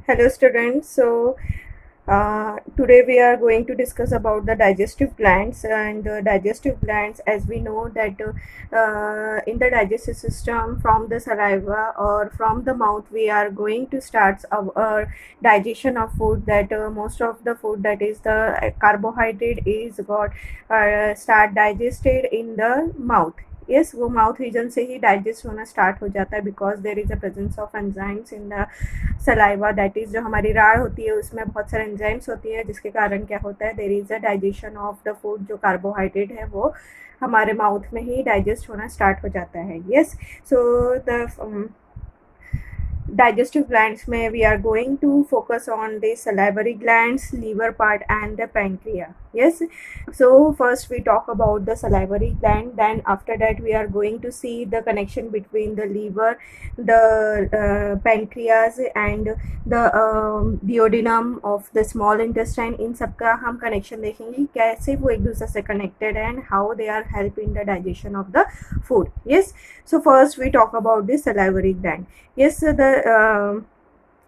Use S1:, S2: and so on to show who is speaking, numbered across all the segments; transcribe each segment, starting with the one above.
S1: Hello students. Today we are going to discuss about the digestive glands, and digestive glands, as we know that in the digestive system, from the saliva or from the mouth we are going to start our digestion of food. That most of the food, that is the carbohydrate, is got start digested in the mouth. Yes वो mouth reason से ही digest होना start हो जाता है, because there is a presence of enzymes in the saliva, that is जो हमारी राड़ होती है उसमें बहुत सारे एंजाइम्स होती है, जिसके कारण क्या होता है, there is a digestion of the food, जो कार्बोहाइड्रेट है वो हमारे माउथ में ही डाइजेस्ट होना स्टार्ट हो जाता है. Yes, so the digestive glands may we are going to focus on the salivary glands, liver part and the pancreas. Yes, so first we talk about the salivary gland, then after that we are going to see the connection between the liver, the pancreas and the duodenum of the small intestine. इन सबका हम connection देखेंगे, कैसे वो एक दूसरे से connected है, and how they are help in the digestion of the food. Yes, so first we talk about the salivary gland. Yes, the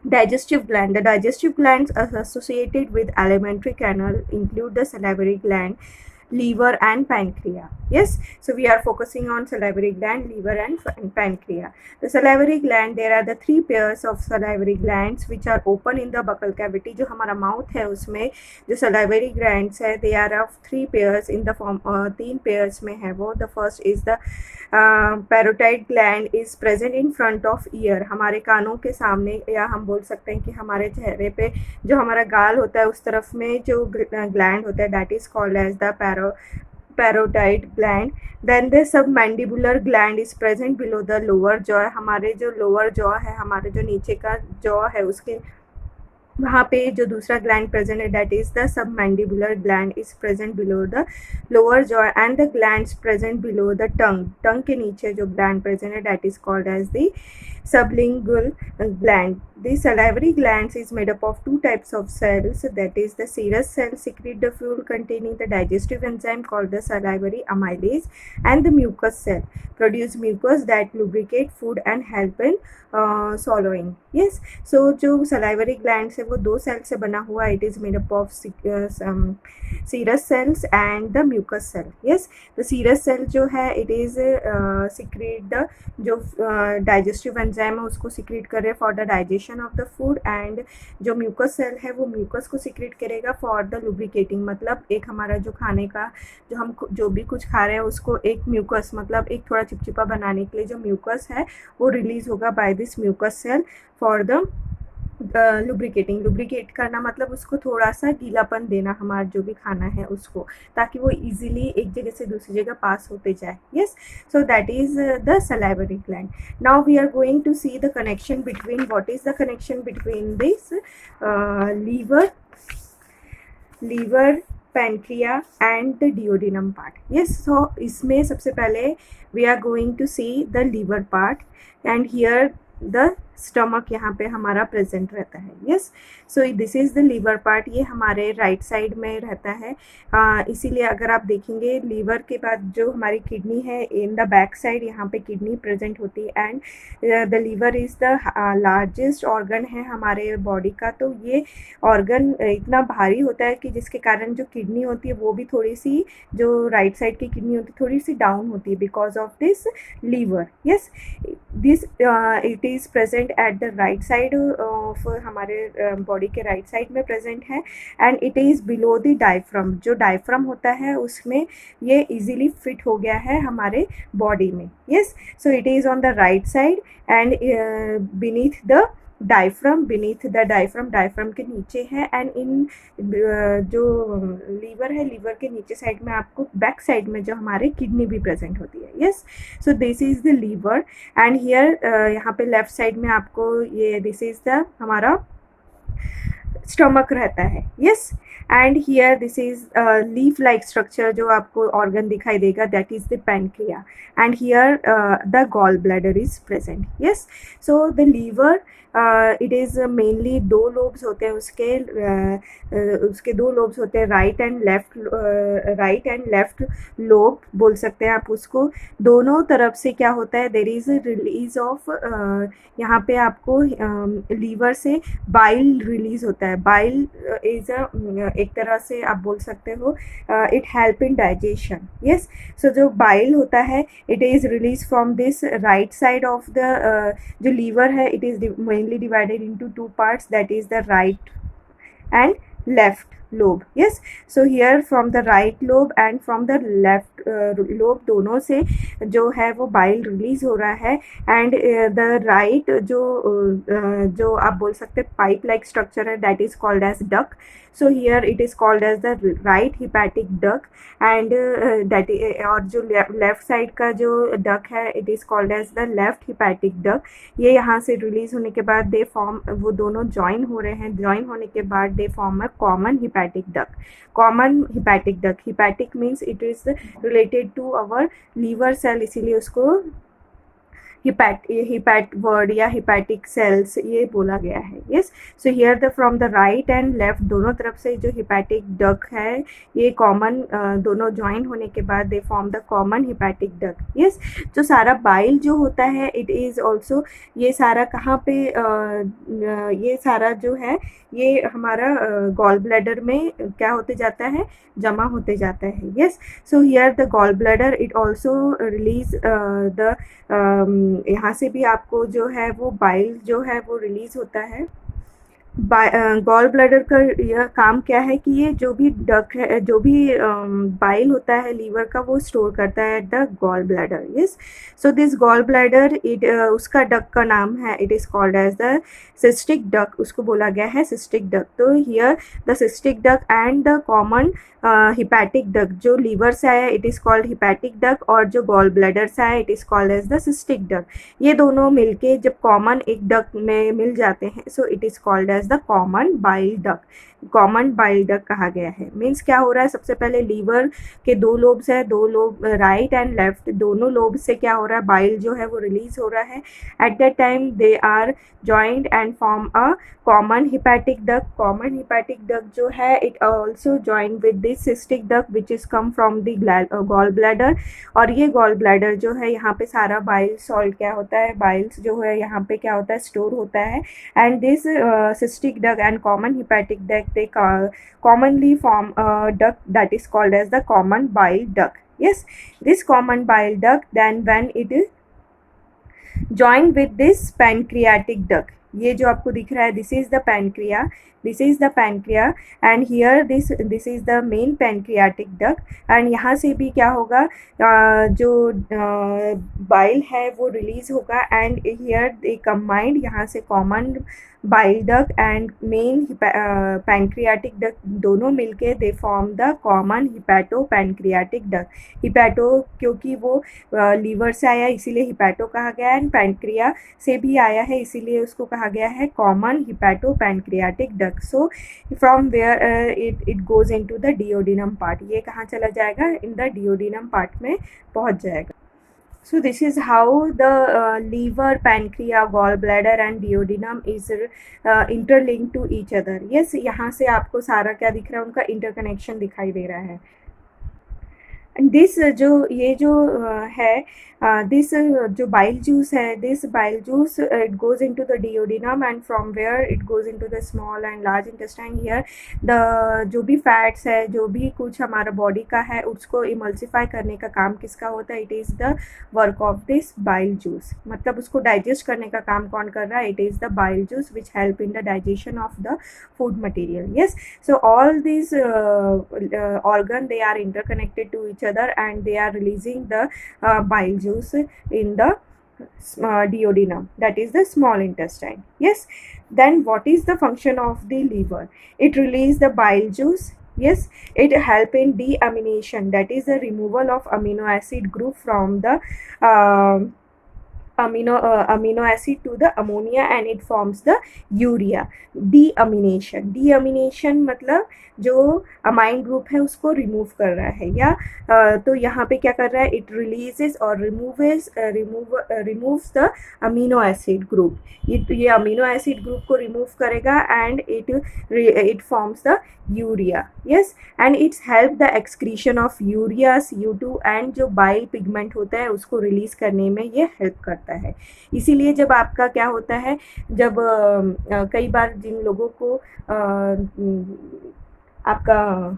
S1: digestive gland. The digestive glands associated with alimentary canal include the salivary gland, liver and pancreas. Yes, so we are focusing on salivary gland, liver and pancreas. The salivary gland, there are the three pairs of salivary glands which are open in the buccal cavity. जो हमारा mouth है उसमें जो salivary glands है, they are of three pairs in the form, तीन pairs में है वो. The first is the parotid gland is present in front of ear. हमारे कानों के सामने, या हम बोल सकते हैं कि हमारे चेहरे पे जो हमारा गाल होता है उस तरफ में जो ग्लैंड होता है, that is called as the parotid gland. Then the submandibular gland is present below the lower jaw. हमारे जो lower jaw है, हमारे जो नीचे का jaw है, उसके वहाँ पे जो दूसरा ग्लैंड प्रेजेंट है, that is the submandibular gland is present below the lower jaw, and the glands present below the tongue के नीचे जो ग्लैंड प्रेजेंट है, that is called as the sublingual gland. The salivary glands is made up of two types of cells, that is the serous cell secrete the fuel containing the digestive enzyme called the salivary amylase, and the mucous cell produce mucus that lubricate food and help in swallowing. Yes, so जो salivary glands है वो दो cell से बना हुआ है. It is made up of serous cells and the mucous cell. Yes, the serous cell जो है, it is secrete the जो digestive enzyme है उसको सिक्रीट करे for the digestion of the food, and जो म्यूकस सेल है वो mucus को सिक्रीट करेगा फॉर द लुब्रिकेटिंग. मतलब एक हमारा जो खाने का जो हम जो भी कुछ खा रहे हैं उसको एक म्यूकस, मतलब एक थोड़ा चिपचिपा बनाने के लिए जो म्यूकस है वो रिलीज होगा by this mucus cell for the lubricating. Lubricate करना मतलब उसको थोड़ा सा गीलापन देना हमारा जो भी खाना है उसको, ताकि वो इजीली एक जगह से दूसरी जगह पास होते जाए. Yes, so that is the salivary gland. Now we are going to see the connection between, what is the connection between this liver, pancreas and the duodenum part. Yes, so इसमें सबसे पहले we are going to see the liver part, and here the stomach यहाँ पे हमारा present रहता है. Yes, so this is the liver part. ये हमारे राइट साइड में रहता है, इसीलिए अगर आप देखेंगे लीवर के बाद जो हमारी किडनी है, इन द बैक साइड यहाँ पे किडनी प्रेजेंट होती है, and the liver is the largest organ है हमारे बॉडी का. तो ये ऑर्गन इतना भारी होता है कि जिसके कारण जो किडनी होती है वो भी थोड़ी सी, जो राइट साइड की किडनी होती है थोड़ी सी डाउन होती है because of this liver. Yes, this it is present at the right side of हमारे बॉडी के राइट साइड में प्रेजेंट है, and it is below the diaphragm. जो डायफ्रम होता है उसमें ये इजीली फिट हो गया है हमारे बॉडी में. Yes, so it is on the right side and beneath the diaphragm, diaphragm के नीचे है, एंड इन जो लीवर है, लीवर के नीचे साइड में आपको बैक साइड में जो हमारे किडनी भी प्रेजेंट होती है. Yes, so this is the liver, and here यहाँ पे लेफ्ट साइड में आपको ये दिस इज़ द हमारा स्टमक रहता है. Yes, and here this is leaf like structure जो आपको ऑर्गन दिखाई देगा, that is the pancreas, and here the gall bladder is present. Yes, so the liver it is mainly दो lobes होते हैं उसके दो लोब्स होते हैं, राइट एंड लेफ्ट लोब बोल सकते हैं आप उसको। दोनों तरफ से क्या होता है, देर इज़ रिलीज ऑफ, यहाँ पे आपको लीवर से बाइल रिलीज होता है। बाइल इज एक तरह से आप बोल सकते हो it help in digestion. Yes, so जो बाइल होता है it is release from this right side of the, जो लीवर है it is mainly divided into two parts, that is the right and left lobe. Yes, so here from the right lobe and from the left lobe दोनों से जो है वो bile release हो रहा है। एंड द राइट जो आप बोल सकते हैं पाइप लाइक स्ट्रक्चर है, that is called as duct. So here it is called as the right hepatic duct and that, और जो लेफ्ट साइड का जो डक है it is called as the left hepatic duct. ये यहाँ से release होने के बाद दे फॉर्म, वो दोनों ज्वाइन हो रहे हैं, ज्वाइन होने के बाद they form a common hepatic duct. Common hepatic duct, hepatic means it is related to our liver cell, इसीलिए उसको हिपैट वर्ड या हिपैटिक सेल्स ये बोला गया है। Yes, so here the from the right and left दोनों तरफ से जो हिपैटिक डक है ये कॉमन, दोनों ज्वाइन होने के बाद they form the common hepatic duck. Yes, जो सारा बाइल जो होता है इट इज़ ऑल्सो, ये सारा कहाँ पे ये सारा जो है ये हमारा गॉल ब्लैडर में क्या होते जाता है, जमा होते जाता है। Yes, so here the gall bladder it also release the, यहाँ से भी आपको जो है वो बाइल जो है वो रिलीज होता है। गॉल ब्लैडर का यह काम क्या है कि ये जो भी डक है, जो भी बाइल होता है लीवर का वो स्टोर करता है at the gall bladder. Yes, so this gall bladder it, उसका डक का नाम है it is called as the cystic duct, उसको बोला गया है सिस्टिक डक। तो here the cystic duct and the common hepatic duct, जो लीवर से आया it is called hepatic duct, और जो गॉल ब्लैडर से आया it is called as the cystic duct. ये दोनों मिलके जब कॉमन एक डक में मिल जाते हैं so it is called as the common bile duct. Common bile duct कहा गया है। मीन्स क्या हो रहा है, सबसे पहले लीवर के दो लोब्स है, दो लोब राइट एंड लेफ्ट, दोनों लोब से क्या हो रहा है, बाइल जो है वो रिलीज हो रहा है। At that time they are joint and form a common hepatic duct. Common hepatic duct जो है it also join with this cystic duct which is come from the gall bladder. और ये गॉल ब्लैडर जो है यहाँ पे सारा bile salt क्या होता है, बाइल्स जो है यहाँ पे क्या होता है, स्टोर होता है। And this cystic duct and common hepatic duck they commonly form a duct that is called as the common bile duct. Yes, this common bile duct then when it is joined with this pancreatic duct, ये जो आपको दिख रहा है this is the pancreas, this is the pancreas and here this is the main pancreatic duct. And यहाँ से भी क्या होगा, जो बाइल है वो रिलीज होगा एंड हियर दे कंबाइंड, यहाँ से common bile duct and main pancreatic duct दोनों मिलके दे form the common hepato pancreatic duct. Hepato क्योंकि वो लीवर से आया इसीलिए हिपैटो कहा गया है, एंड पैनक्रिया से भी आया है इसीलिए उसको कहा गया है common hepato pancreatic duct. So from where it goes into the duodenum part, ये कहाँ चला जाएगा, इन द डिओडिनम पार्ट में पहुँच जाएगा। So this is how the liver, pancreas, gallbladder and duodenum is interlinked to each other. Yes, यहाँ से आपको सारा क्या दिख रहा है, उनका इंटरकनेक्शन दिखाई दे रहा है। दिस जो ये जो है दिस जो बाइल जूस है, this bile juice it goes into the duodenum and from where it goes into the small and large intestine. Here the जो भी फैट्स है, जो भी कुछ हमारा बॉडी का है उसको इमल्सिफाई करने का काम किसका होता है, it is the work of this bile juice. मतलब उसको डाइजेस्ट करने का काम कौन कर रहा है, it is the bile juice which help in the digestion of the food material. Yes, so all this organ they are interconnected to each other and they are releasing the bile juice in the duodenum, that is the small intestine. Yes, then what is the function of the liver, it release the bile juice. Yes, it help in deamination, that is the removal of amino acid group from the amino acid to the ammonia and it forms the urea. Deamination मतलब जो amine group है उसको remove कर रहा है, या तो यहाँ पे क्या कर रहा है, इट रिलीजेस और removes the amino acid group. ये अमीनो एसिड ग्रुप को रिमूव करेगा and it forms the urea. Yes, and it's help the excretion of urea, CO2 and जो बाइल पिगमेंट होता है उसको रिलीज करने में ये हेल्प करता है. इसीलिए जब आपका क्या होता है, जब कई बार जिन लोगों को आपका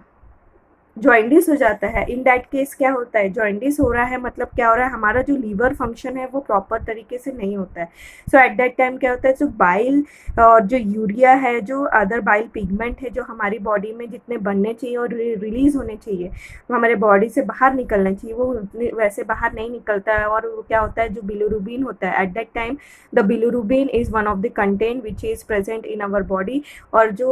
S1: जॉइंडिस हो जाता है, इन दैट केस क्या होता है, जॉइंडिस हो रहा है मतलब क्या हो रहा है, हमारा जो लीवर फंक्शन है वो प्रॉपर तरीके से नहीं होता है. सो एट दैट टाइम क्या होता है, जो बाइल और जो यूरिया है, जो अदर बाइल पिगमेंट है, जो हमारी बॉडी में जितने बनने चाहिए और रिलीज होने चाहिए, वो हमारे बॉडी से बाहर निकलना चाहिए, वो वैसे बाहर नहीं निकलता है. और वो क्या होता है, जो बिलिरुबिन होता है, at that time the bilirubin is one of the content which is present in our body. और जो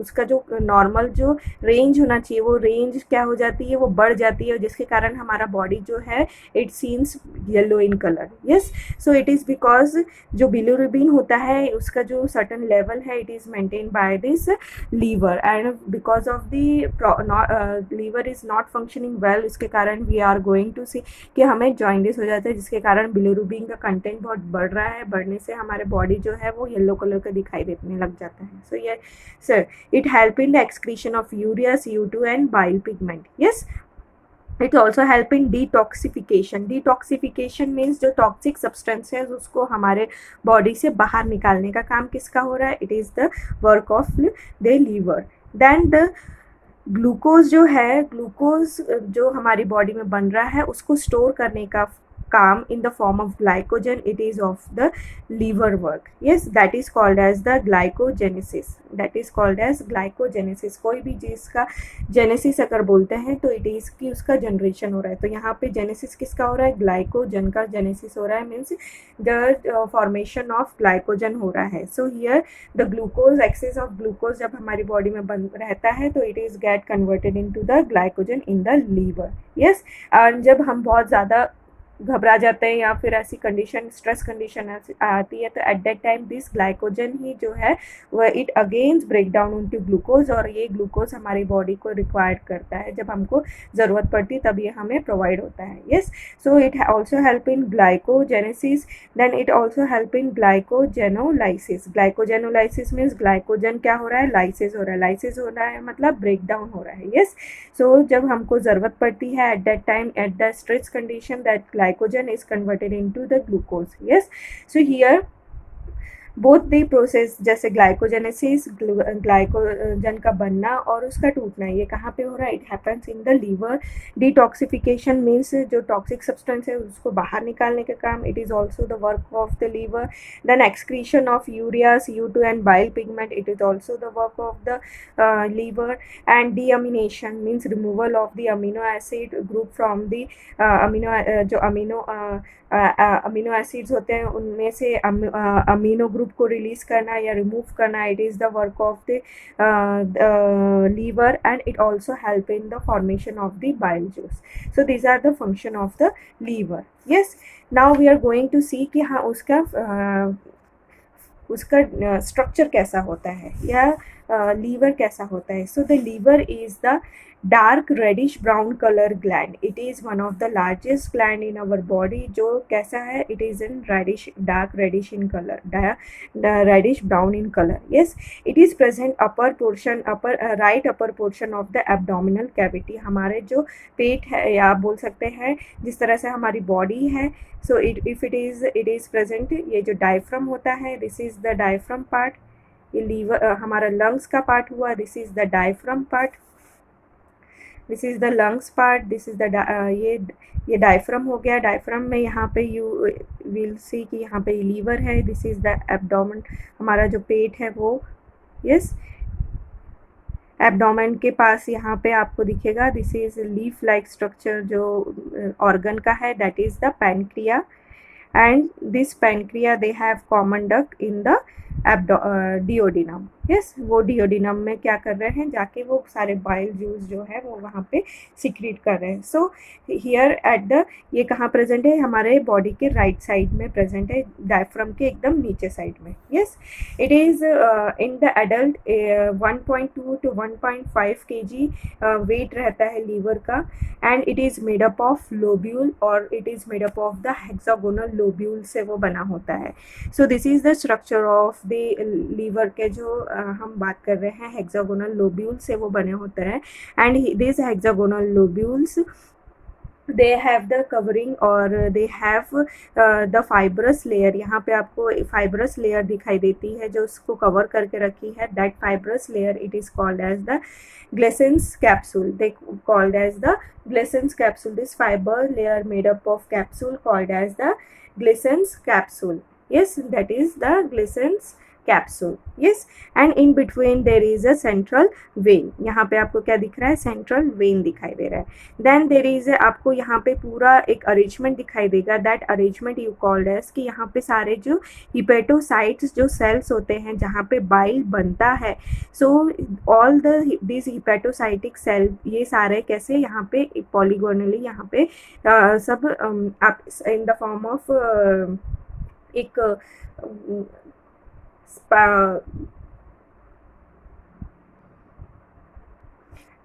S1: उसका जो नॉर्मल जो रेंज होना चाहिए वो रेंज क्या हो जाती है, वो बढ़ जाती है, जिसके कारण हमारा बॉडी जो है it seems yellow in colour. Yes, so it is because जो बिलिरुबिन होता है उसका जो सर्टन लेवल है it is maintain by this liver, and because of the liver is not functioning well, इसके कारण we are going to see कि हमें जॉइंडिस हो जाता है, जिसके कारण बिलिरुबिन का कंटेंट बहुत बढ़ रहा है. बढ़ने से हमारे बॉडी जो है वो येलो कलर का दिखाई देने लग जाता है. सो ये sir it help in the excretion of urea, CO2 and bile pigment. Yes, it also help in detoxification. Detoxification means जो toxic substances उसको हमारे बॉडी से बाहर निकालने का काम किसका हो रहा है, it is the work of the liver. Then the glucose जो है, ग्लूकोज जो हमारी बॉडी में बन रहा है उसको स्टोर करने का काम in the form of glycogen, it is of the liver work. Yes, that is called as the glycogenesis. That is called as glycogenesis. कोई भी चीज़ का जेनेसिस अगर बोलते हैं तो इट इज़ कि उसका जनरेशन हो रहा है. तो यहाँ पे जेनेसिस किसका हो रहा है, ग्लाइकोजन का जेनेसिस हो रहा है, means the formation of glycogen हो रहा है. So here the glucose, excess of glucose जब हमारी बॉडी में बन रहता है तो it is get converted into the glycogen in the liver. Yes, और जब हम बहुत ज़्यादा घबरा जाते हैं या फिर ऐसी कंडीशन, स्ट्रेस कंडीशन आती है, तो at that time this glycogen ही जो है वह it again break down into glucose, और ये ग्लूकोज हमारी बॉडी को रिक्वायर्ड करता है, जब हमको ज़रूरत पड़ती है तब ये हमें प्रोवाइड होता है. Yes, so it also help in glycogenesis. Then it also help in glycogenolysis. Glycogenolysis means glycogen क्या हो रहा है, लाइसिस हो रहा है. लाइसिस हो रहा है मतलब ब्रेक डाउन हो रहा है. यस, सो जब हमको ज़रूरत पड़ती है at that time, at the stress condition, that glycogen is converted into the glucose. Yes, so here both the process, जैसे ग्लाइकोजेनेसिस, ग्लाइकोजन का बनना और उसका टूटना, ये कहाँ पे हो रहा है, it happens in the liver. Detoxification means जो टॉक्सिक सब्सटेंस है उसको बाहर निकालने का काम, it is also the work of the liver. Then excretion of urea, CO2 and bile pigment, it is also the work of the liver. And deamination means removal of the amino acid group from the amino acids होते हैं उनमें से amino group को release करना या remove करना, it is the work of the liver. And it also help in the formation of the bile juice. So these are the function of the liver. Yes, now we are going to see कि हाँ उसका structure कैसा होता है या liver कैसा होता है. So the liver is the dark reddish brown colour gland. It is one of the largest gland in our body. जो कैसा है, it is in reddish, dark reddish in colour, reddish brown in colour. Yes, it is present upper portion, right upper portion of the abdominal cavity. हमारे जो पेट है या आप बोल सकते हैं जिस तरह से हमारी बॉडी है, सो इट इज़ प्रेजेंट, ये जो डायफ्राम होता है, this is the diaphragm part. ये लीवर हमारा लंग्स का पार्ट हुआ, this is the diaphragm part. This is the lungs part. This is the ये डायफ्राम हो गया. डायफ्राम में यहाँ पे यू विल सी कि यहाँ पे लीवर है. दिस इज़ द एब्डोमेन, हमारा जो पेट है वो. यस, एब्डोमेन के पास यहाँ पे आपको दिखेगा, this is leaf like structure जो ऑर्गन का है, that is the pancreas. And this pancreas they have common duct in the duodenum. Yes, वो डिओडिनम में क्या कर रहे हैं, जाके वो सारे बाइल जूस जो है वो वहाँ पे सिक्रीट कर रहे हैं। सो हियर एट द, ये कहाँ प्रेजेंट है, हमारे बॉडी के राइट साइड में प्रेजेंट है, डायफ्राम के एकदम नीचे साइड में। Yes, it is in the adult 1.2 to 1.5 kg weight रहता है लीवर का, and it is made up of lobule, और it is made up of the hexagonal lobule से वो बना होता है। So this is the structure of the liver के जो हम बात कर रहे हैं, हेक्सागोनल लोब्यूल से वो बने होते हैं। And this hexagonal lobules, they have the covering और they have the fibrous layer, यहाँ पे आपको fibrous layer दिखाई देती है जो उसको cover करके रखी है, that fibrous layer it is called as the Glisson's capsule, they called as the Glisson's capsule, this fiber layer made up of capsule called as the Glisson's capsule. Yes, that is the Glisson's capsule. Yes, and in between there is a central vein, यहाँ पे आपको क्या दिख रहा है, central vein दिखाई दे रहा है। देन देर इज आपको यहाँ पे पूरा एक अरेंजमेंट दिखाई देगा, that arrangement you called as, कि यहाँ पे सारे जो हिपेटोसाइट्स जो सेल्स होते हैं जहाँ पे बाइल बनता है, सो ऑल दिस हिपेटोसाइटिक सेल, ये सारे कैसे यहाँ पे पॉलीगोनली यहाँ पे सब आप इन द फॉर्म ऑफ एक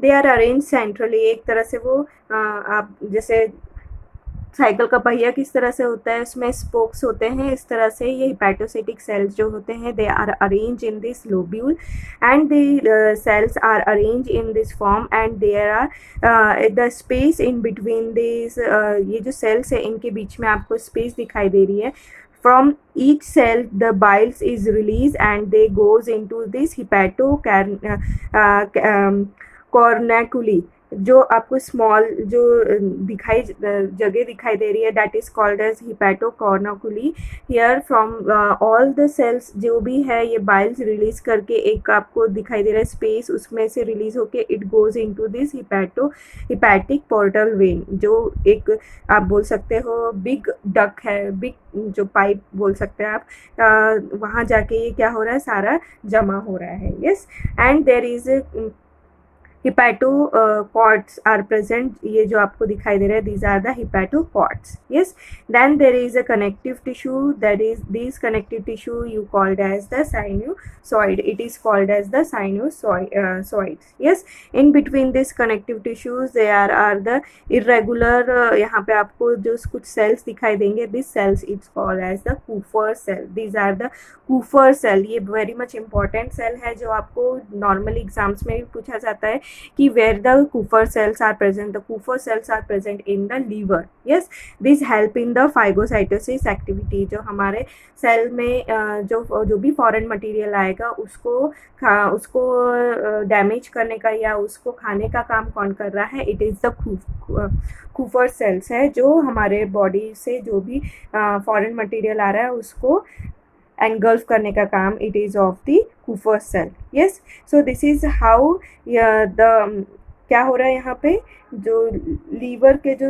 S1: दे आर अरेंज सेंट्रली, एक तरह से वो आप जैसे साइकिल का पहिया किस तरह से होता है, उसमें स्पोक्स होते हैं, इस तरह से ये हिपैटोसाइटिक सेल्स जो होते हैं, they are arrange in this lobule, and the cells are arrange in this form, and there are the space in between this, ये जो सेल्स है इनके बीच में आपको स्पेस दिखाई दे रही है। From each cell the biles is released and they goes into this corniculi, जो आपको स्मॉल जो दिखाई जगह दिखाई दे रही है, that is called as hepatocorniculi. Here from all the cells जो भी है ये बाइल्स रिलीज करके एक आपको दिखाई दे रहा है स्पेस, उसमें से रिलीज होके it goes into this hepatic portal vein, जो एक आप बोल सकते हो बिग डक है, बिग जो पाइप बोल सकते हैं आप, वहाँ जाके ये क्या हो रहा है, सारा जमा हो रहा है। Yes, and there is hepatocords are present, ये जो आपको दिखाई दे रहा है, these are the hepatocords. Yes, then there is a connective tissue, that is this connective tissue you called as the sinusoid, it is called as the sinusoids. Yes, in between this connective tissues there are the irregular, यहाँ पे आपको जो कुछ cells दिखाई देंगे, this cells it's called as the Kupffer cell, these are the Kupffer cell. ये very much important cell है जो आपको नॉर्मल एग्जाम्स में भी पूछा जाता है कि where the kupffer cells are present, the kupffer cells are present in the liver. Yes, this help in the phagocytosis activity, जो हमारे सेल में जो भी फॉरेन मटेरियल आएगा उसको डैमेज करने का या उसको खाने का काम कौन कर रहा है, it is the kupffer cells है, जो हमारे बॉडी से जो भी फॉरेन मटेरियल आ रहा है उसको engulf करने का काम it is of the Kupffer cell. Yes, so this is how the क्या हो रहा है यहाँ पे, जो लीवर के जो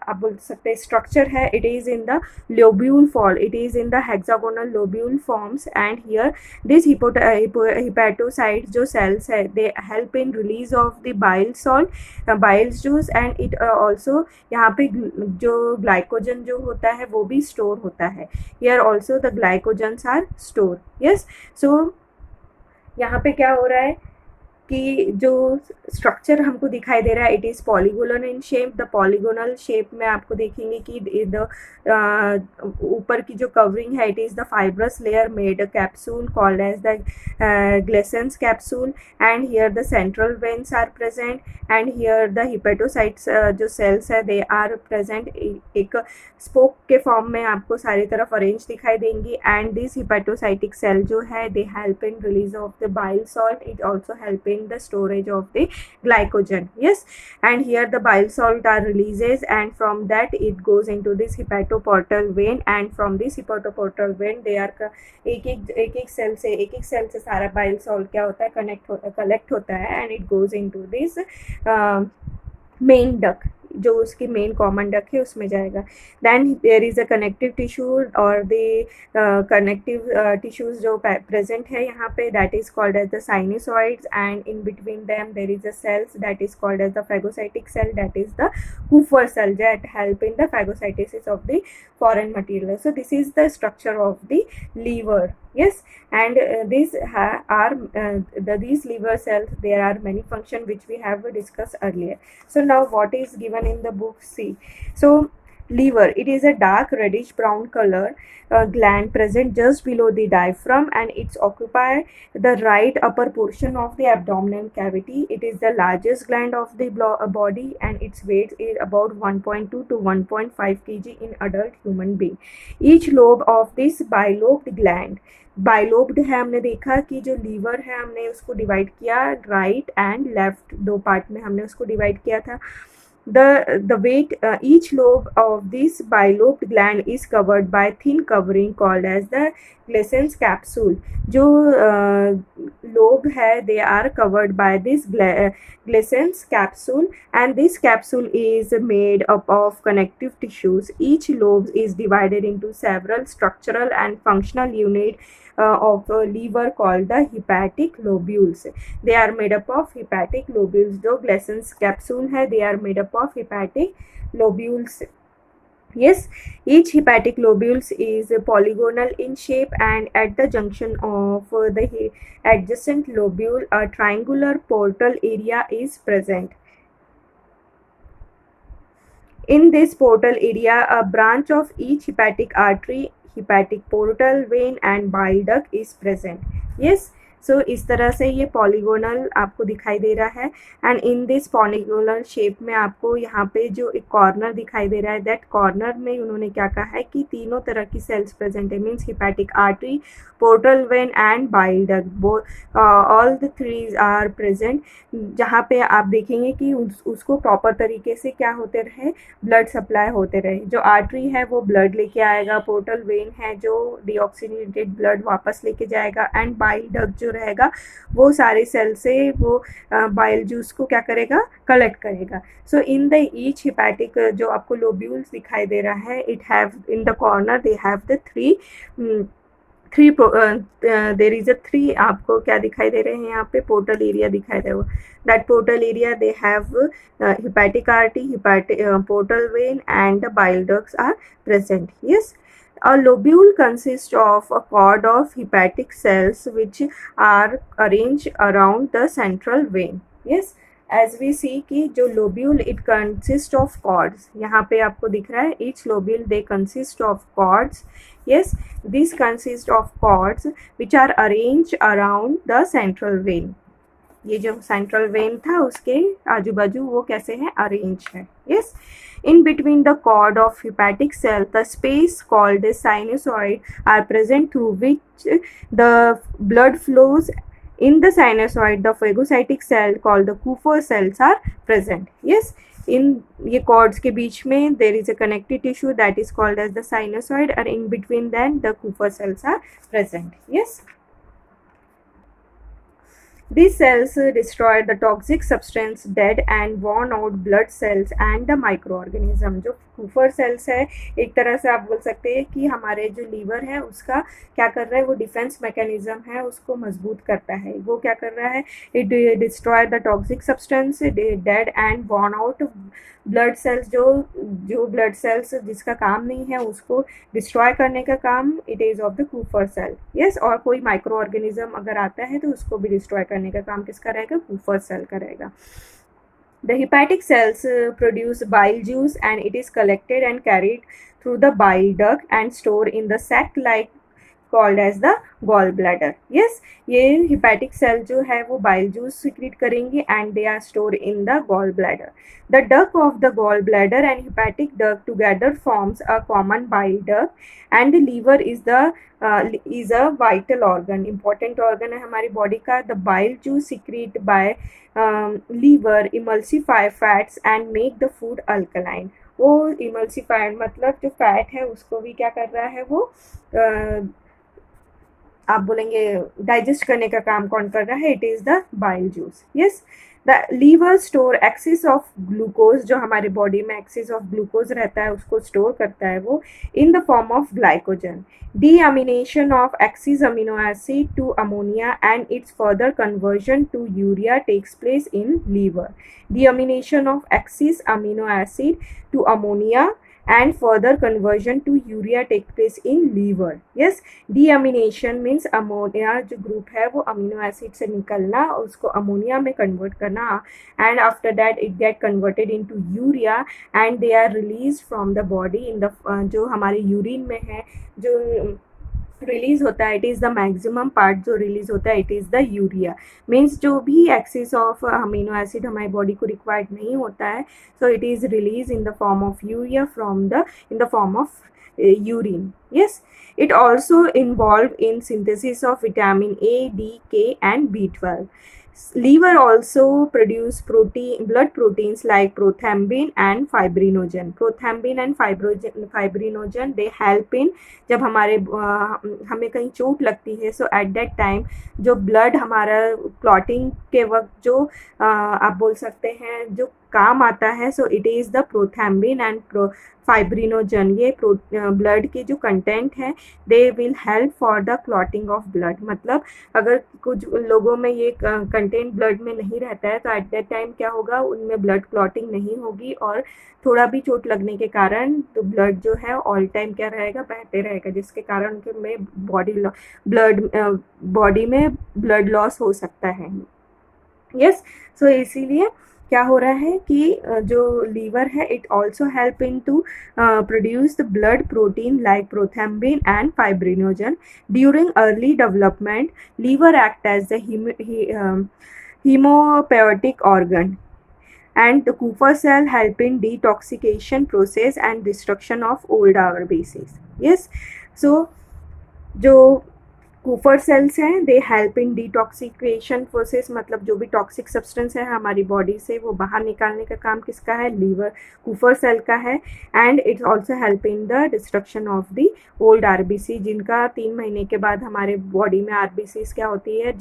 S1: आप बोल सकते हैं स्ट्रक्चर है, it is in the lobule form, it is in the hexagonal lobule forms, and here this hepatocytes जो सेल्स है, they help in release of the bile salt, Biles juice, and it also यहाँ पे जो glycogen जो होता है वो भी स्टोर होता है, here also the glycogens are store. Yes, so यहाँ पे क्या हो रहा है कि जो स्ट्रक्चर हमको दिखाई दे रहा है, it is polygonal in shape, the polygonal shape में आपको देखेंगे कि ऊपर की जो कवरिंग है, it is the fibrous layer made a capsule called as the Glisson's capsule, and here the central veins are present, and here the hepatocytes जो cells है दे आर प्रेजेंट, एक स्पोक के फॉर्म में आपको सारी तरफ arrange दिखाई देंगी, एंड दिस हिपेटोसाइटिक सेल जो है they help in release of the bile salt, it also help in the storage of the glycogen. Yes, and here the bile salt are releases, and from that it goes into this hepatoportal vein, and from this hepatoportal vein they are एक cell से सारा bile salt क्या होता है, collect होता है, and it goes into this main duct. जो उसकी मेन कॉमन डक्ट है उसमें जाएगा. Then there is a connective tissue और द कनेक्टिव टिश्यूज जो प्रेजेंट है यहाँ पे, that is called as the sinusoids, and in between them there is a cells that is called as the phagocytic cell, that is the Kupffer cell that help in the phagocytosis of the foreign material. So this is the structure of the liver. Yes, and these liver cells, there are many functions which we have discussed earlier. So now what is given in the book? See, so liver, it is a dark reddish brown color gland present just below the diaphragm, and it's occupy the right upper portion of the abdominal cavity. It is the largest gland of the body, and its weight is about 1.2 to 1.5 kg in adult human being. Each lobe of this bilobed gland, bilobed है, हमने देखा कि जो liver है हमने उसको divide किया right and left, दो पार्ट में हमने उसको डिवाइड किया था. The weight, each lobe of this bilobed gland is covered by thin covering called as the Gleason's capsule. जो lobe है, they are covered by this Gleason's capsule, and this capsule is made up of connective tissues. Each lobe is divided into several structural and functional units of liver called the hepatic lobules. They are made up of hepatic lobules. जो Gleason's capsule है, they are made up of hepatic lobules. Yes, each hepatic lobules is polygonal in shape, and at the junction of the adjacent lobule, a triangular portal area is present. In this portal area, a branch of each hepatic artery, hepatic portal, vein and bile duct is present. Yes, so इस तरह से ये polygonal आपको दिखाई दे रहा है, and in this polygonal shape में आपको यहाँ पे जो एक कॉर्नर दिखाई दे रहा है, दैट कॉर्नर में उन्होंने क्या कहा है कि तीनों तरह की सेल्स प्रेजेंट है, means hepatic artery, portal vein and bile duct, all the three are present. जहाँ पे आप देखेंगे कि उसको प्रॉपर तरीके से क्या होते रहे, ब्लड सप्लाई होते रहे. जो आर्टरी है वो ब्लड लेके आएगा, पोर्टल वेन है जो डीऑक्सीनेटेड ब्लड वापस लेके जाएगा, एंड बाइल डक्ट जो रहेगा वो सारे सेल से वो बाइल जूस को क्या करेगा, कलेक्ट करेगा. सो इन द ईच हिपैटिक जो आपको लोब्यूल्स दिखाई दे रहा है, it have in the corner they have the three there is a three, आपको क्या दिखाई दे रहे हैं यहाँ पे, पोर्टल एरिया दिखाई दे रहा है. That portal area they have hepatic artery, hepatic portal vein, and the bile ducts are present. Yes, a lobule consists of a cord of hepatic cells which are arranged around the central vein. Yes, as we see कि जो lobule it consists of cords, यहाँ पे आपको दिख रहा है each lobule they consist of cords. Yes, these consist of cords which are arranged around the central vein. ये जो सेंट्रल वेन था उसके आजू बाजू वो कैसे है, अरेंज है. Yes, in between the cord of hepatic cell, the space called the sinusoid are present through which the blood flows. In the sinusoid, the phagocytic cell called the Kupffer cells are present. Yes, in ये cords के बीच में there is a connective tissue that is called as the sinusoid, and in between them the Kupffer cells are present. Yes. These cells destroy the toxic substance, dead and worn out blood cells and the microorganism. जो Kupffer cells है, एक तरह से आप बोल सकते हैं कि हमारे जो लीवर है उसका क्या कर रहा है, वो डिफेंस मैकेनिज्म है, उसको मजबूत करता है. वो क्या कर रहा है, it destroy the toxic substance, dead and worn out blood cells. जो ब्लड सेल्स जिसका काम नहीं है उसको डिस्ट्रॉय करने का काम it is of the Kupffer cell. Yes, और कोई माइक्रो ऑर्गेनिज्म अगर आता है तो उसको भी डिस्ट्रॉय करने का काम किसका रहेगा, Kupffer cell का रहेगा. The hepatic cells produce bile juice, and it is collected and carried through the bile duct and stored in the sac-like called as the gallbladder. Yes, ये hepatic cell जो है वो bile juice secrete करेंगे and they are stored in the gallbladder. The duct of the gallbladder and hepatic duct together forms a common bile duct, and the liver is a vital organ, important organ है हमारी body का. The bile juice secrete by liver emulsify fats and make the food alkaline. वो emulsified मतलब जो fat है उसको भी क्या कर रहा है, वो आप बोलेंगे डाइजेस्ट करने का काम कौन कर रहा है, it is the bile juice. Yes, the liver store excess of glucose, जो हमारे बॉडी में एक्सेस ऑफ ग्लूकोज रहता है उसको स्टोर करता है वो in the form of glycogen. Deamination of excess amino acid to ammonia and its further conversion to urea takes place in liver. Deamination of excess amino acid to ammonia and further conversion to urea take place in liver. Yes, deamination means ammonia जो group है वो amino acid से निकलना, उसको ammonia में convert करना, and after that it get converted into urea and they are released from the body in the जो हमारे यूरिन में है जो रिलीज होता है, it is the maximum part जो रिलीज होता है, it is the urea. Means जो भी एक्सेस ऑफ अमीनो एसिड हमारी बॉडी को रिक्वायर्ड नहीं होता है, so it is release in the form of urea from the in the form of urine. Yes, it also involved in synthesis of vitamin A, D, K and B12. Liver also produce blood proteins like prothrombin and fibrinogen. Prothrombin and fibrinogen they help in जब हमें कहीं चोट लगती है, so at that time जो blood हमारा clotting के वक्त जो आप बोल सकते हैं जो काम आता है, so it is the prothrombin and fibrinogen. ये ब्लड के जो कंटेंट है they will help for the clotting of blood. मतलब अगर कुछ लोगों में ये कंटेंट ब्लड में नहीं रहता है तो एट दैट टाइम क्या होगा, उनमें ब्लड क्लॉटिंग नहीं होगी और थोड़ा भी चोट लगने के कारण तो ब्लड जो है ऑल टाइम क्या रहेगा, बहते रहेगा, जिसके कारण उनके में बॉडी में ब्लड लॉस हो सकता है. यस, सो इसीलिए क्या हो रहा है कि जो लीवर है it also help in to produce the blood protein like prothrombin and fibrinogen. During early development liver act as the hemopoietic organ and the Kupffer cell help in detoxification process and destruction of old RBCs. Yes, so जो Kupffer sales हैं they help in detoxification process, मतलब जो भी toxic substance है हमारी body से वो बाहर निकालने का काम किसका है, लीवर कूफर सेल का है. And it's also help in the destruction of the old RBC, जिनका 3 महीने के बाद हमारे बॉडी में आरबीसीज क्या होती है,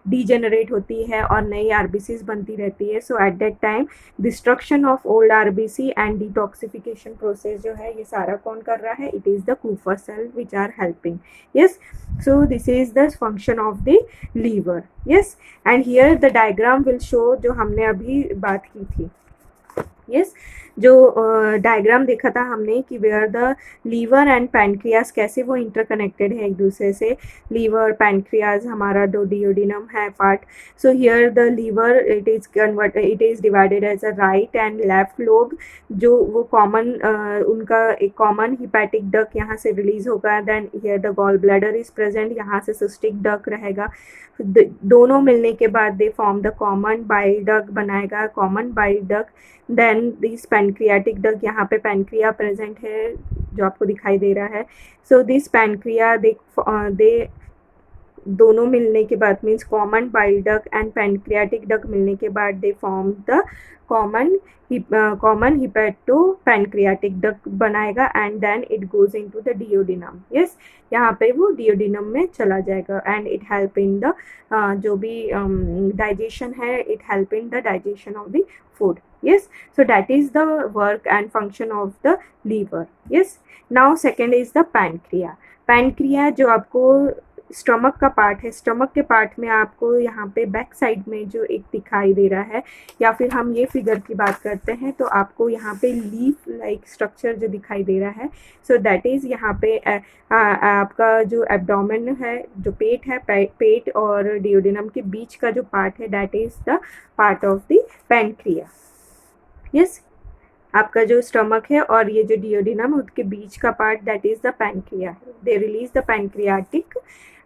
S1: डीजेनरेट होती है और नई आरबीसीज बनती रहती है. So at that time destruction of old RBC and detoxification process जो है ये सारा कौन कर रहा है, it is the Kupffer cell which are helping. Yes, so this is the function of the liver. Yes, and here the diagram will show जो हमने अभी बात की थी. Yes, जो डायग्राम देखा था हमने कि where the liver and pancreas कैसे वो इंटरकनेक्टेड है एक दूसरे से. लीवर पैनक्रियाज हमारा दो डिओडिनम है part. So here the liver it is divided as a right and left lobe. जो वो कॉमन उनका एक कॉमन हिपैटिक डक यहाँ से रिलीज होगा. Then here the gall bladder is present, यहाँ से सिस्टिक डक रहेगा. दोनों मिलने के बाद they form the common bile duct बनाएगा, common bile duct. Then this pancreatic duct, यहाँ पे पैनक्रिया प्रेजेंट है जो आपको दिखाई दे रहा है. सो दिस पैनक्रिया दे दोनों मिलने के बाद means common bile duct and pancreatic duct मिलने के बाद they form the common hepato pancreatic duct बनाएगा and then it goes into the duodenum. Yes, यहाँ पे वो डिओडिनम में चला जाएगा and it help in the जो भी डाइजेशन है, it help in the digestion of the food. Yes, so that is the work and function of the liver. Yes, now second is the pancreas. Pancreas जो आपको stomach का part है, stomach के part में आपको यहाँ पे बैक साइड में जो एक दिखाई दे रहा है, या फिर हम ये फिगर की बात करते हैं तो आपको यहाँ पे लीफ लाइक स्ट्रक्चर जो दिखाई दे रहा है. सो दैट इज़ यहाँ पे आपका जो एब्डोमेन है, जो पेट है, पेट और डिओडिनम के बीच का जो पार्ट है that is the part of the pancreas. Yes, आपका जो स्टमक है और ये जो डिओडिनम उसके बीच का part that is the pancreas. They release the pancreatic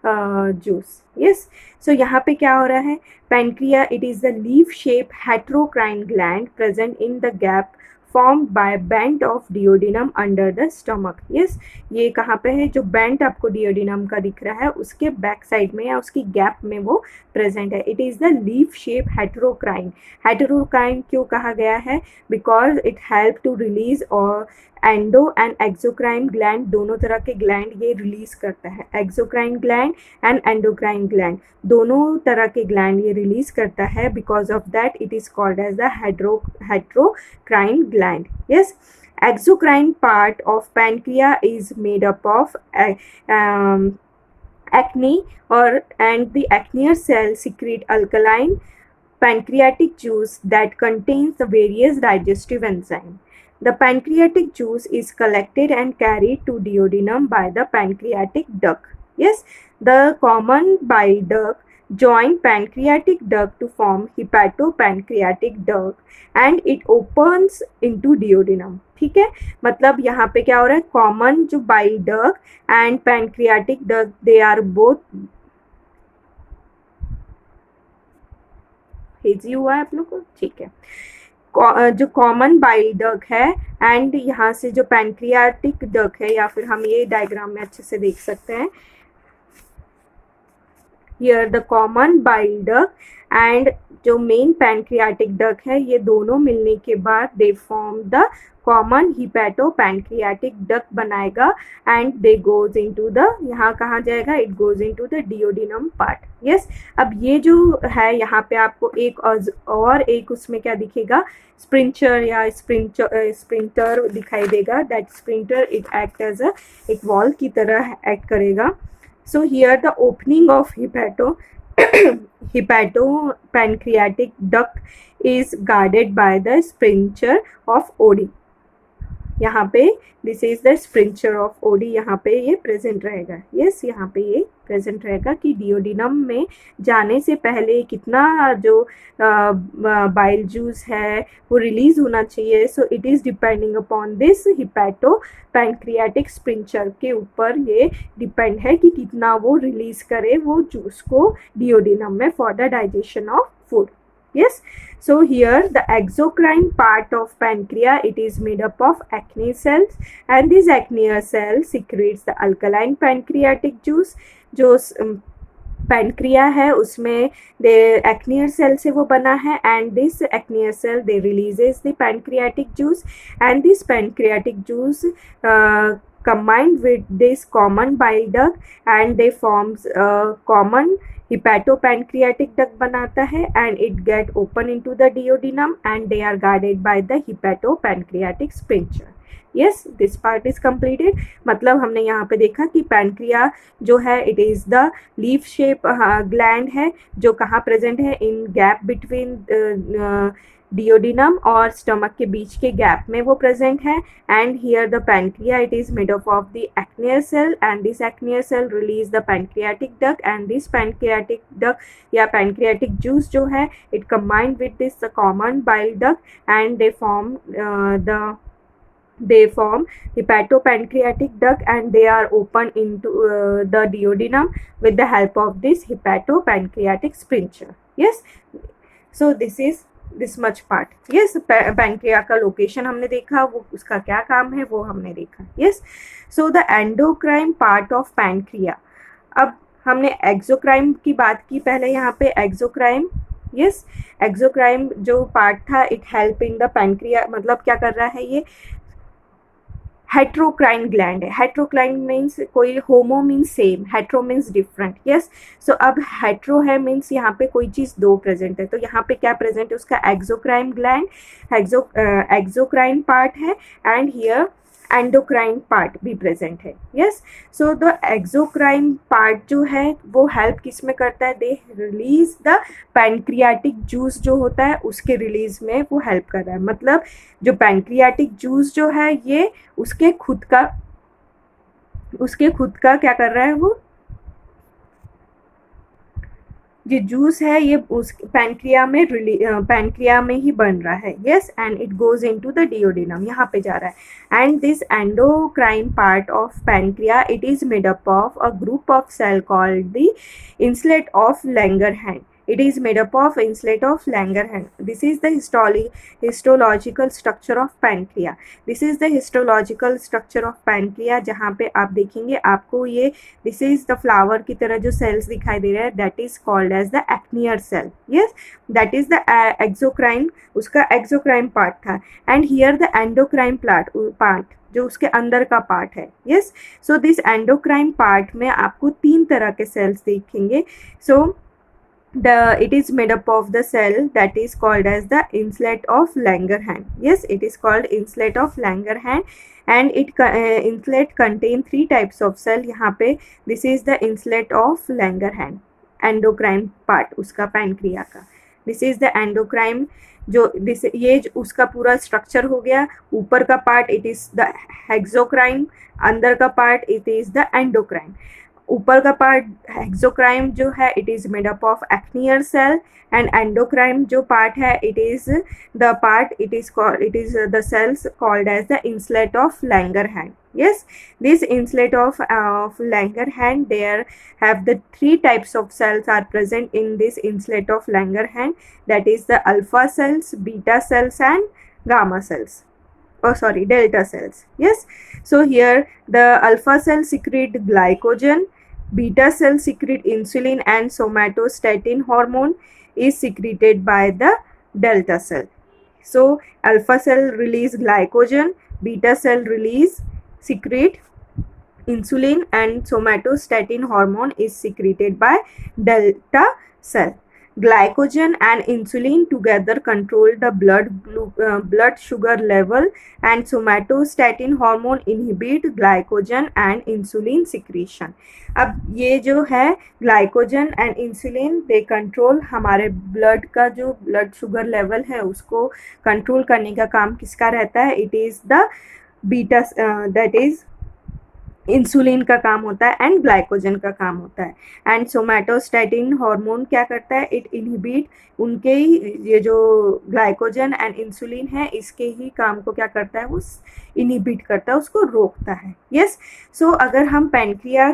S1: juice. Yes, so यहाँ पे क्या हो रहा है, pancreas it is the leaf shape heterocrine gland present in the gap formed by band of duodenum under the stomach. Yes, ये कहाँ पे है, जो band आपको duodenum का दिख रहा है उसके बैक साइड में या उसकी गैप में वो प्रेजेंट है. It is the leaf shape heterocrine. Heterocrine क्यों कहा गया है? Because it help to release और एंडो एंड एक्सोक्राइन ग्लैंड, दोनों तरह के ग्लैंड ये रिलीज करता है. Exocrine gland and endocrine gland, दोनों तरह के ग्लैंड ये रिलीज करता है. Because of that it is called as the heterocrine gland. Yes, exocrine part of pancreas is made up of acne and the acnear cells secrete alkaline pancreatic juice that contains the various digestive enzymes. The pancreatic juice is collected and carried to duodenum by the pancreatic duct. Yes, the common bile duct join pancreatic duct to form hepatopancreatic duct and it opens into duodenum. ठीक है, मतलब यहाँ पे क्या हो रहा है, common जो bile duct and pancreatic duct they are both हेजी हुआ है आप लोग को. ठीक है, जो कॉमन बाइल डक्ट है एंड यहाँ से जो पैनक्रियाटिक डक्ट है, या फिर हम ये डायग्राम में अच्छे से देख सकते हैं. Here the common bile duct and जो मेन पैनक्रियाटिक डक्ट है, ये दोनों मिलने के बाद they form the common hepatopancreatic duct बनाएगा and they goes into the, यहाँ कहाँ जाएगा, it goes into the duodenum part. Yes, अब ये जो है यहाँ पे आपको एक और एक उसमें क्या दिखेगा, स्प्रिंचर या स्प्रिंटर दिखाई देगा. That sphincter it act as a एक वॉल की तरह एक्ट करेगा. So here the opening of hepatopancreatic duct is guarded by the sphincter of Oddi. यहाँ पे this is the स्प्रिंचर of OD, यहाँ पे ये प्रेजेंट रहेगा. यस, यहाँ पे ये प्रेजेंट रहेगा कि डिओडिनम में जाने से पहले कितना जो बाइल जूस है वो रिलीज होना चाहिए. सो it is depending upon this hepato pancreatic स्प्रिंचर के ऊपर ये डिपेंड है कि कितना वो रिलीज करे वो जूस को डिओडिनम में for the digestion of food. Yes, so here the exocrine part of pancreas, it is made up of acne cells and this acne cell secretes the alkaline pancreatic juice. जो pancreas है उसमें the acne cell से वो बना है and this acne cell they releases the pancreatic juice and this pancreatic juice combined with this common bile duct and they forms common hepatopancreatic duct बनाता है and it get open into the duodenum and they are guarded by the hepatopancreatic sphincter. Yes, this part is completed. मतलब हमने यहाँ पे देखा कि pancreas जो है it is the leaf shape gland है जो कहाँ प्रेजेंट है, इन गैप बिटवीन डिओडिनम और स्टमक के बीच के गैप में वो प्रेजेंट है. And here the pancreas it is made up of the acinar cell and this acinar cell release the pancreatic duct and this pancreatic duct या पैनक्रियाटिक जूस जो है it combined with this common bile duct and they form hepatopancreatic duct and they are open into the duodenum with the help of this hepatopancreatic sphincter. Yes, so this much part. Yes, pancreas का location हमने देखा, वो उसका क्या काम है वो हमने देखा. Yes, so the endocrine part of pancreas. अब हमने एक्सोक्राइन की बात की पहले यहाँ पे. एक्सोक्राइन, यस, एक्सोक्राइन जो पार्ट था it help in the pancreas, मतलब क्या कर रहा है, ये हेट्रोक्राइन ग्लैंड है. हेट्रोक्राइन मीन्स कोई, homo means same, hetero means different. Yes, so अब हेट्रो है मीन्स यहाँ पे कोई चीज़ दो प्रेजेंट है, तो यहाँ पे क्या प्रेजेंट है, उसका एक्सोक्राइन ग्लैंड, एक्सोक्राइन पार्ट है एंड हियर एंडोक्राइन पार्ट भी प्रेजेंट है. Yes, so the exocrine part जो है वो हेल्प किस में करता है, दे रिलीज द पैनक्रियाटिक जूस जो होता है उसके रिलीज में वो हेल्प कर रहा है. मतलब जो पैनक्रियाटिक जूस जो है ये उसके खुद का क्या कर रहा है, वो ये जूस है ये उस पैनक्रिया में ही बन रहा है. Yes, and it goes into the duodenum, यहाँ पे जा रहा है. And this endocrine part of pancreas it is made up of a group of cell called the islet of Langerhans. It is made up of insulet of Langerhans. This is the histological structure of pancreas. This is the histological structure of pancreas, जहाँ पे आप देखेंगे आपको ये this is the flower की तरह जो cells दिखाई दे रहा है, that is called as the acnear cell. Yes, that is the exocrine, उसका exocrine part था. And here the endocrine part जो उसके अंदर का पार्ट है. Yes, so this endocrine part में आपको 3 तरह के सेल्स देखेंगे. सो it is made up of the cell that is called as the insulet of Langerhans. Yes, it is called insulet of Langerhans, and it insulet contain 3 types of cell. यहाँ पे this is the insulet of Langerhans, endocrine part उसका pancreas का. This is the endocrine, जो ये उसका पूरा structure हो गया. ऊपर का part it is the exocrine, अंदर का part it is the endocrine. ऊपर का पार्ट हेक्सोक्राइन जो है it is made up of acinar cell, and endocrine जो पार्ट है it is the part it is the cells called as the islet of Langerhans. Yes, this insulet of Langerhans, there have the 3 types of cells are present in this insulet of Langerhans, that is the alpha cells, beta cells and gamma cells. Oh sorry, delta cells. Yes, so here the alpha cell secrete glycogen, beta cell secrete insulin, and somatostatin hormone is secreted by the delta cell. So alpha cell release glycogen, beta cell secrete insulin, and somatostatin hormone is secreted by delta cell. Glycogen and insulin together control the blood sugar level, and somatostatin hormone inhibit glycogen and insulin secretion. अब ये जो है glycogen and insulin they control हमारे blood का जो blood sugar level है उसको control करने का काम किसका रहता है? It is the beta, that is insulin का काम होता है एंड ग्लाइकोजन का काम होता है. एंड सोमैटोस्टैटिन हार्मोन क्या करता है? इट इनहिबिट उनके ही ये जो ग्लाइकोजन एंड इंसुलिन है इसके ही काम को क्या करता है? वो इनहिबिट करता है, उसको रोकता है. यस, सो अगर हम पैनक्रिया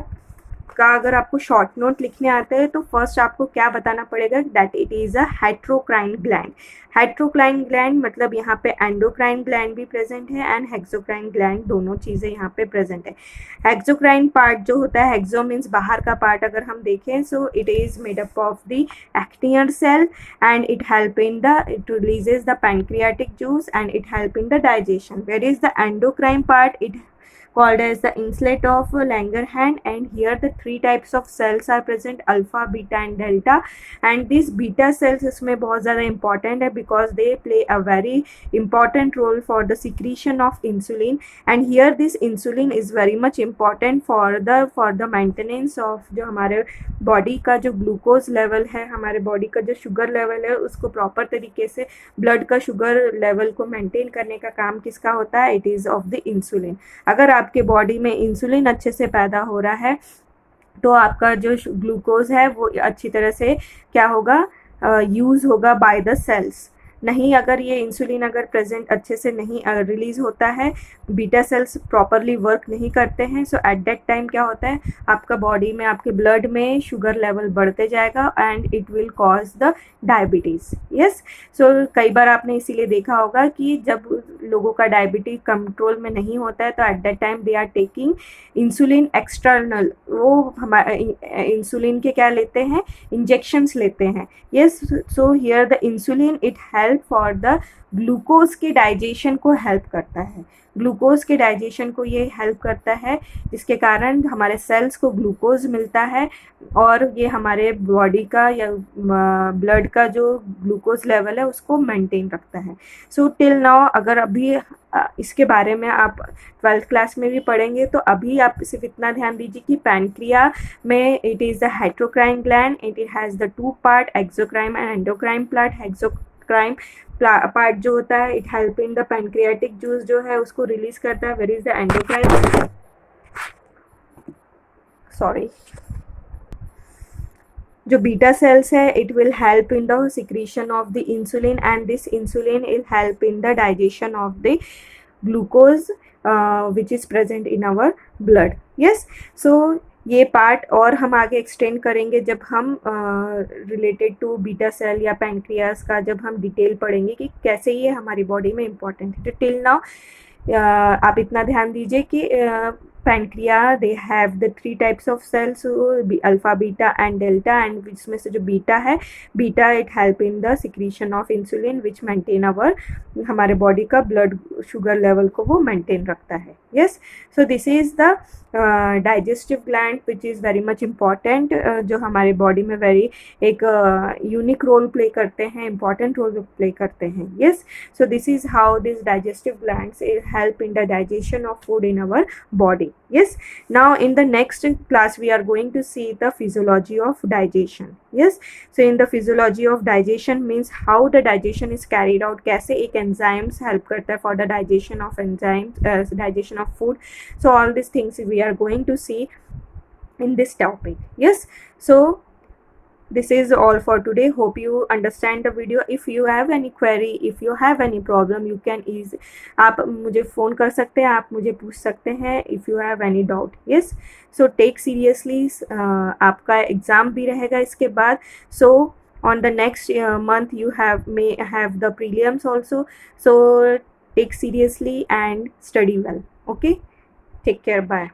S1: का अगर आपको शॉर्ट नोट लिखने आता है तो फर्स्ट आपको क्या बताना पड़ेगा? That it is a heterocrine gland. Heterocrine gland मतलब यहाँ पे एंडोक्राइन ग्लैंड भी प्रेजेंट है एंड हेक्सोक्राइन ग्लैंड, दोनों चीज़ें यहाँ पे प्रेजेंट है. हेक्सोक्राइन पार्ट जो होता है, हेक्सो मीन्स बाहर का पार्ट अगर हम देखें, so it is made up of the acinar cell and it help in the, it releases the pancreatic juice and it help in the digestion. Where is the endocrine part? It called as the insulet of Langerhans, and here the 3 types of cells are present, alpha, beta and delta. And these beta cells इसमें बहुत ज़्यादा important है because they play a very important role for the secretion of insulin, and here this insulin is very much important for the maintenance of जो हमारे body का जो glucose level है, हमारे बॉडी का जो शुगर लेवल है उसको प्रॉपर तरीके से ब्लड का शुगर लेवल को मेंटेन करने का काम किसका होता है? It is of the insulin. अगर आपके बॉडी में इंसुलिन अच्छे से पैदा हो रहा है तो आपका जो ग्लूकोज है वो अच्छी तरह से क्या होगा? यूज़ होगा बाय द सेल्स. नहीं, अगर ये इंसुलिन अगर प्रेजेंट अच्छे से नहीं रिलीज़ होता है, बीटा सेल्स प्रॉपरली वर्क नहीं करते हैं, सो एट दैट टाइम क्या होता है? आपका बॉडी में, आपके ब्लड में शुगर लेवल बढ़ते जाएगा and it will cause the diabetes. Yes, so कई बार आपने इसीलिए देखा होगा कि जब लोगों का डायबिटीज कंट्रोल में नहीं होता है तो at that time they are taking insulin external. वो हमारे इंसुलिन के क्या लेते हैं? इंजेक्शंस लेते हैं. Yes, so here the insulin it help for the glucose के डाइजेशन को हेल्प करता है. ग्लूकोज के डाइजेशन को ये हेल्प करता है जिसके कारण हमारे सेल्स को ग्लूकोज मिलता है और ये हमारे बॉडी का या ब्लड का जो ग्लूकोज लेवल है उसको मेंटेन रखता है. सो टिल नाउ अगर अभी इसके बारे में आप 12th क्लास में भी पढ़ेंगे तो अभी आप सिर्फ इतना ध्यान दीजिए कि पैनक्रिया में it is the heterocrine gland, it has the 2 part, exocrine and endocrine part. Exocrine part जो होता है it help in the pancreatic juice जो है उसको रिलीज करता है. Where is the endocrine, sorry, जो बीटा सेल्स है it will help in the secretion of the insulin and this insulin will help in the digestion of the glucose which is present in our blood. Yes, so ये part और हम आगे extend करेंगे जब हम related to beta cell या pancreas का जब हम डिटेल पढ़ेंगे कि कैसे ये हमारी बॉडी में इम्पोर्टेंट है। तो टिल नाउ आप इतना ध्यान दीजिए कि pancreas they have the 3 types of cells, alpha beta and delta, and इसमें से जो बीटा है, beta it help in the secretion of insulin which maintain our, हमारे बॉडी का ब्लड शुगर लेवल को वो मेंटेन रखता है। Yes, so this is the digestive gland which is very much important, जो हमारे बॉडी में वेरी एक यूनिक रोल प्ले करते हैं, इम्पॉर्टेंट रोल प्ले करते हैं। Yes, so this is how these digestive glands help in the digestion of food in our body. Yes, now in the next class we are going to see the physiology of digestion. Yes, so in the physiology of digestion means how the digestion is carried out, कैसे एक enzymes help करता है for the digestion of enzymes, digestion of food. So all these things we are going to see in this topic. Yes, so this is all for today. Hope you understand the video. If you have any query, if you have any problem, you can आप मुझे phone कर सकते हैं, आप मुझे पूछ सकते हैं if you have any doubt. Yes, so take seriously, आपका एग्ज़ाम भी रहेगा इसके बाद. So on the next month you may have the prelims also. So take seriously and study well. Okay, take care, bye.